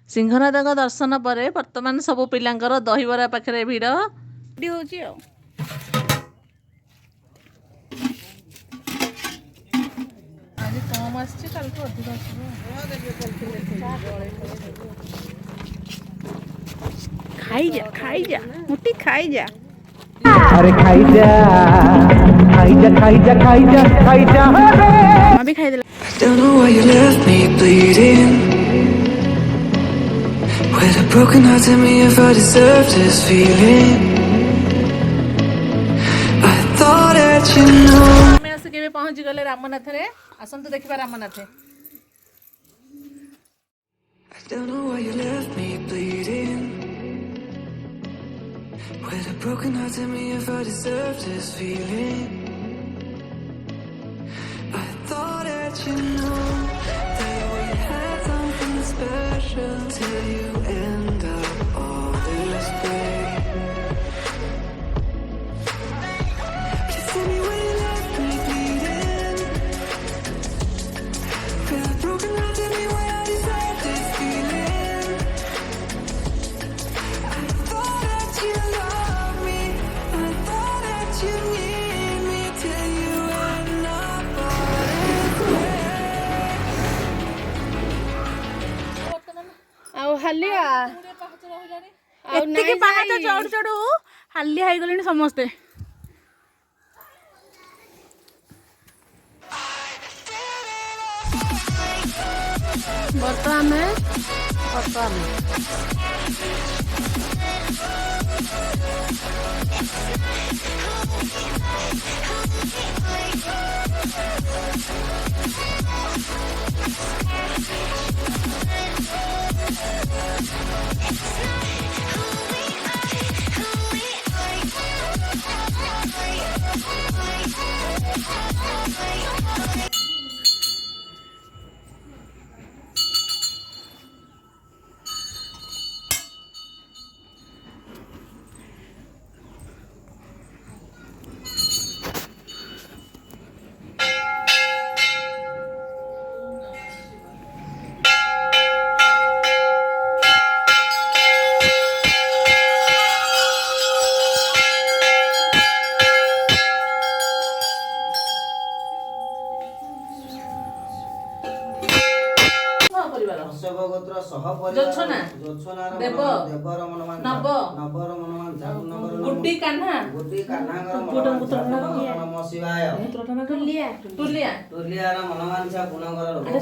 सिंहनाथ दर्शन पर बर्तमान सबु पिलांकर दहीबरा पाखे भिड़ होची आ आज कम आसी कल को अधिक खाई जा मुठी खाई जा अरे खाई जा मां भी खाई दे Don't know why you left me bleeding with a broken heart. Tell me if I deserve this feeling. I thought that you know. मैं आसे केबे पहुंच गले रामनाथ रे आसन तो देखिबा Ramnath I don't know why you left me bleeding with a broken heart. Tell me if I deserve this feeling. I thought that you know that we had something special till you end up all this way. Please tell me why you left me bleeding with a broken heart. Tell me why I deserve this feeling. I thought that you loved me, I thought that you need me till you end up all this way. ଆଉ ହାଲିଆ ଏତିକି ପାହାଚ ଚଢୁ ଚଢୁ ହାଲିଆ ହେଇଗଲେଣି ସମସ୍ତେ।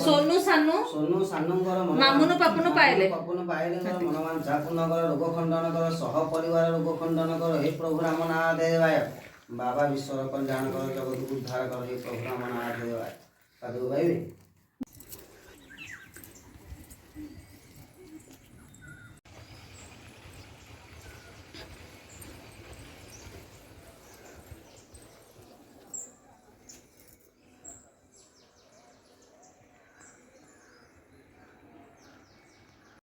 सोनू सानू मामुनु पापुनु पाइले मनमांसा पूर्णकर रोग खंडन कर सह परिवार रोग खंडन कर हे प्रभु रामनाथ देवाय बाबा विश्वर कल्याण कर जगत उद्धार कर हे प्रभु रामनाथ देवाय साधु भाई